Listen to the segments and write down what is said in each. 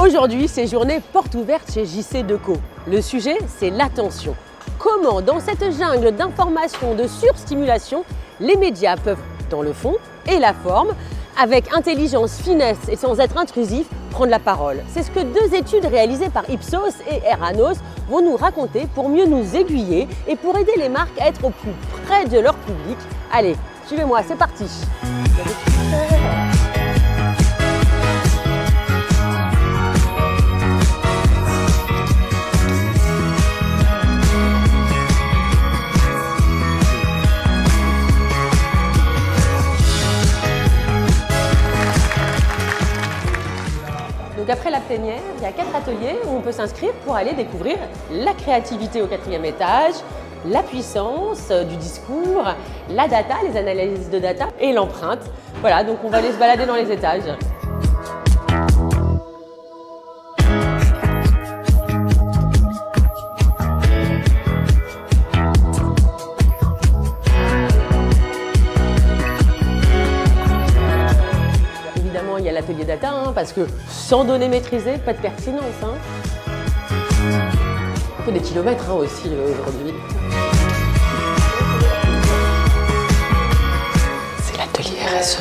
Aujourd'hui, c'est journée porte ouverte chez JC Deco. Le sujet, c'est l'attention. Comment, dans cette jungle d'informations, de surstimulation, les médias peuvent, dans le fond et la forme, avec intelligence, finesse et sans être intrusifs, prendre la parole. C'est ce que deux études réalisées par Ipsos et Eranos vont nous raconter pour mieux nous aiguiller et pour aider les marques à être au plus près de leur public. Allez, suivez-moi, c'est parti. Donc après la plénière, il y a 4 ateliers où on peut s'inscrire pour aller découvrir la créativité au 4e étage, la puissance du discours, la data, les analyses de data et l'empreinte. Voilà, donc on va aller se balader dans les étages. Il y a l'atelier data, parce que sans données maîtrisées, pas de pertinence. Il faut des kilomètres aussi aujourd'hui. C'est l'atelier RSE.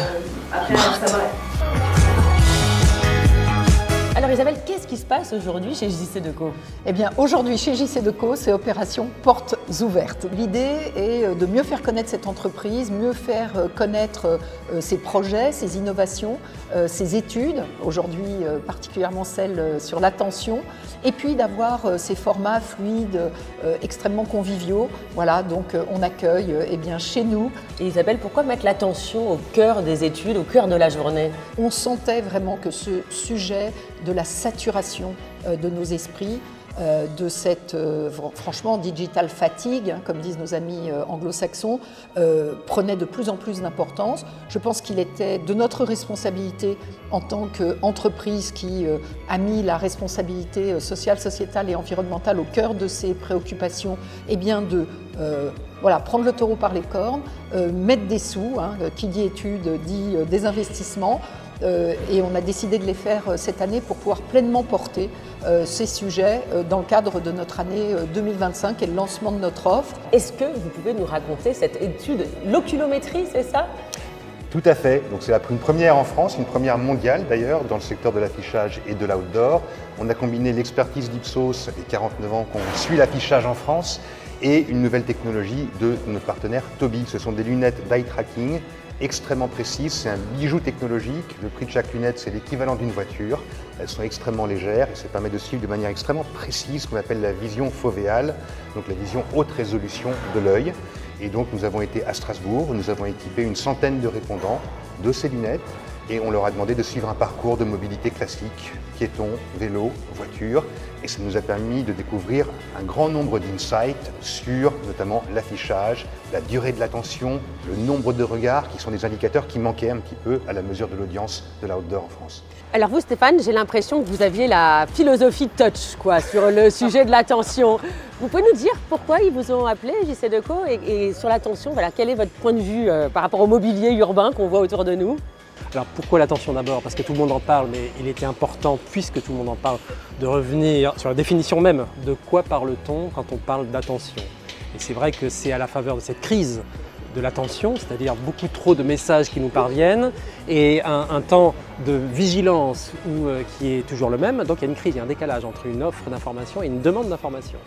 Alors Isabelle, qu'est-ce qui se passe aujourd'hui chez JC Deco? Eh bien aujourd'hui chez JC Deco, c'est opération portes ouvertes. L'idée est de mieux faire connaître cette entreprise, mieux faire connaître ses projets, ses innovations, ses études, aujourd'hui particulièrement celles sur l'attention, et puis d'avoir ces formats fluides, extrêmement conviviaux. Voilà, donc on accueille chez nous. Et Isabelle, pourquoi mettre l'attention au cœur des études, au cœur de la journée? On sentait vraiment que ce sujet de la saturation de nos esprits, de cette, franchement, digital fatigue, comme disent nos amis anglo-saxons, prenait de plus en plus d'importance. Je pense qu'il était de notre responsabilité en tant qu'entreprise qui a mis la responsabilité sociale, sociétale et environnementale au cœur de ses préoccupations, eh bien de prendre le taureau par les cornes, mettre des sous, qui dit études dit des investissements, et on a décidé de les faire cette année pour pouvoir pleinement porter ces sujets dans le cadre de notre année 2025 et le lancement de notre offre. Est-ce que vous pouvez nous raconter cette étude, l'oculométrie, c'est ça? Tout à fait. Donc c'est une première en France, une première mondiale d'ailleurs dans le secteur de l'affichage et de l'outdoor. On a combiné l'expertise d'Ipsos et 49 ans qu'on suit l'affichage en France et une nouvelle technologie de notre partenaire Tobii. Ce sont des lunettes d'eye tracking extrêmement précises, c'est un bijou technologique. Le prix de chaque lunette, c'est l'équivalent d'une voiture. Elles sont extrêmement légères et ça permet de suivre de manière extrêmement précise ce qu'on appelle la vision fovéale, donc la vision haute résolution de l'œil. Et donc nous avons été à Strasbourg, nous avons équipé une centaine de répondants de ces lunettes et on leur a demandé de suivre un parcours de mobilité classique, piéton, vélo, voiture. Et ça nous a permis de découvrir un grand nombre d'insights sur notamment l'affichage, la durée de l'attention, le nombre de regards qui sont des indicateurs qui manquaient un petit peu à la mesure de l'audience de l'outdoor en France. Alors vous Stéphane, j'ai l'impression que vous aviez la philosophie touch sur le sujet de l'attention. Vous pouvez nous dire pourquoi ils vous ont appelé JC Deco et sur l'attention, quel est votre point de vue par rapport au mobilier urbain qu'on voit autour de nous? Alors pourquoi l'attention d'abord? Parce que tout le monde en parle, mais il était important, puisque tout le monde en parle, de revenir sur la définition même de quoi parle-t-on quand on parle d'attention. Et c'est vrai que c'est à la faveur de cette crise de l'attention, c'est-à-dire beaucoup trop de messages qui nous parviennent et un temps de vigilance qui est toujours le même. Donc il y a une crise, il y a un décalage entre une offre d'information et une demande d'information.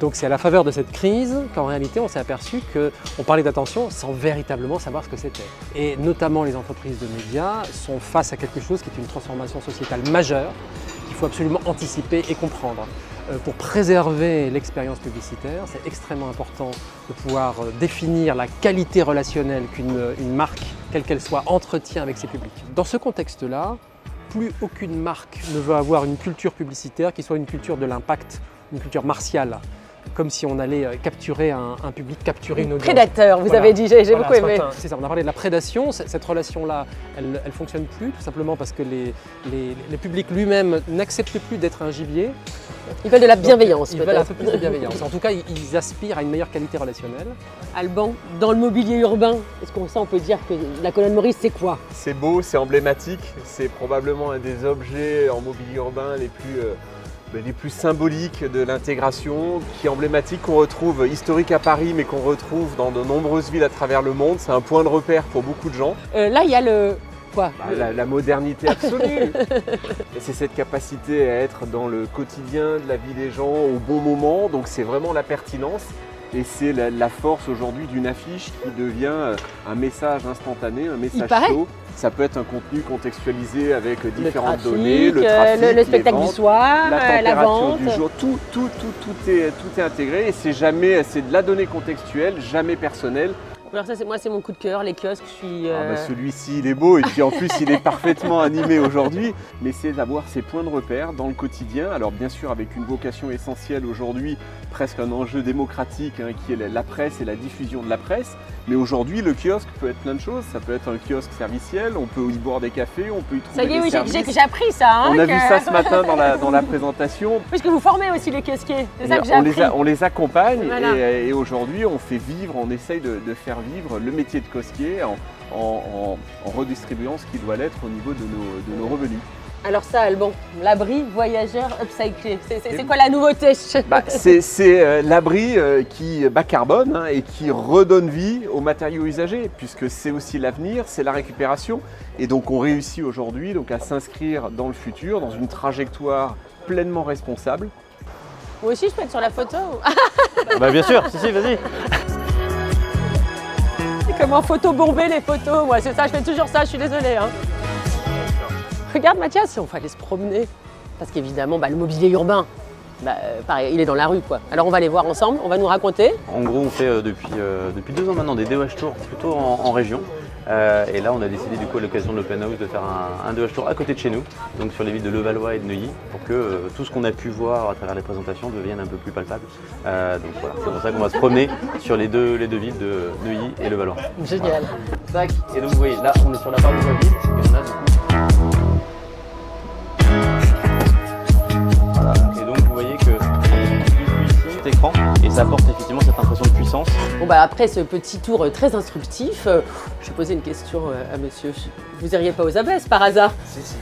Donc c'est à la faveur de cette crise qu'en réalité on s'est aperçu qu'on parlait d'attention sans véritablement savoir ce que c'était. Et notamment les entreprises de médias sont face à quelque chose qui est une transformation sociétale majeure qu'il faut absolument anticiper et comprendre. Pour préserver l'expérience publicitaire, c'est extrêmement important de pouvoir définir la qualité relationnelle qu'une marque, quelle qu'elle soit, entretient avec ses publics. Dans ce contexte-là, plus aucune marque ne veut avoir une culture publicitaire qui soit une culture de l'impact, une culture martiale. comme si on allait capturer un public, capturer une audience. Prédateur, vous avez dit, j'ai beaucoup aimé. C'est ça, on a parlé de la prédation. Cette relation-là, elle ne fonctionne plus, tout simplement parce que les publics lui-même n'acceptent plus d'être un gibier. Ils veulent de la bienveillance, Ils veulent un peu plus de bienveillance. En tout cas, ils aspirent à une meilleure qualité relationnelle. Alban, dans le mobilier urbain, est-ce qu'on peut dire que la colonne Maurice, c'est quoi? C'est beau, c'est emblématique, c'est probablement un des objets en mobilier urbain les plus symboliques de l'intégration, qui est emblématique, qu'on retrouve historique à Paris, mais qu'on retrouve dans de nombreuses villes à travers le monde. C'est un point de repère pour beaucoup de gens. Là, il y a le... Quoi? La modernité absolue. Et c'est cette capacité à être dans le quotidien de la vie des gens au bon moment, donc c'est vraiment la pertinence. Et c'est la force aujourd'hui d'une affiche qui devient un message instantané, un message chaud. Ça peut être un contenu contextualisé avec différentes données, le trafic, le spectacle du soir, la température vente. du jour, tout est intégré et c'est de la donnée contextuelle, jamais personnelle. Alors ça, c'est mon coup de cœur, les kiosques, je suis... Celui-ci, il est beau et puis en plus, il est parfaitement animé aujourd'hui. Mais c'est d'avoir ces points de repère dans le quotidien. Alors bien sûr, avec une vocation essentielle aujourd'hui, presque un enjeu démocratique qui est la presse et la diffusion de la presse. Mais aujourd'hui, le kiosque peut être plein de choses. Ça peut être un kiosque serviciel, on peut y boire des cafés, on peut y trouver des services. J'ai appris ça. On a vu ça ce matin dans la présentation. Puisque vous formez aussi les kiosquiers, c'est ça que j'ai appris. On les accompagne voilà. et aujourd'hui, on fait vivre, on essaye de faire vivre le métier de kiosquier en redistribuant ce qui doit l'être au niveau de nos revenus. Alors ça, Alban, l'abri voyageur upcyclé, c'est quoi la nouveauté? C'est l'abri qui bas carbone et qui redonne vie aux matériaux usagés, puisque c'est aussi l'avenir, c'est la récupération. Et donc on réussit aujourd'hui à s'inscrire dans le futur, dans une trajectoire pleinement responsable. Moi aussi, je peux être sur la photo? Bien sûr, si, vas-y. C'est comment photobomber les photos, moi, c'est ça, je fais toujours ça, je suis désolée. Regarde Mathias, on va aller se promener. Parce qu'évidemment, le mobilier urbain, pareil, il est dans la rue, quoi. Alors on va aller voir ensemble, on va nous raconter. En gros, on fait depuis 2 ans maintenant des DOH Tours plutôt en région. Et là, on a décidé du coup à l'occasion de l'Open House de faire un DOH Tour à côté de chez nous, donc sur les villes de Levallois et de Neuilly, pour que tout ce qu'on a pu voir à travers les présentations devienne un peu plus palpable. Donc voilà, c'est pour ça qu'on va se promener sur les deux villes de Neuilly et Levallois. Génial. Tac. Et donc vous voyez, là, on est sur la part de la ville, et on a du coup... Voilà. Et donc vous voyez que cet écran, et ça apporte effectivement cette impression de puissance. Bon après ce petit tour très instructif, je vais poser une question à monsieur. Vous iriez pas aux abesses par hasard? Si.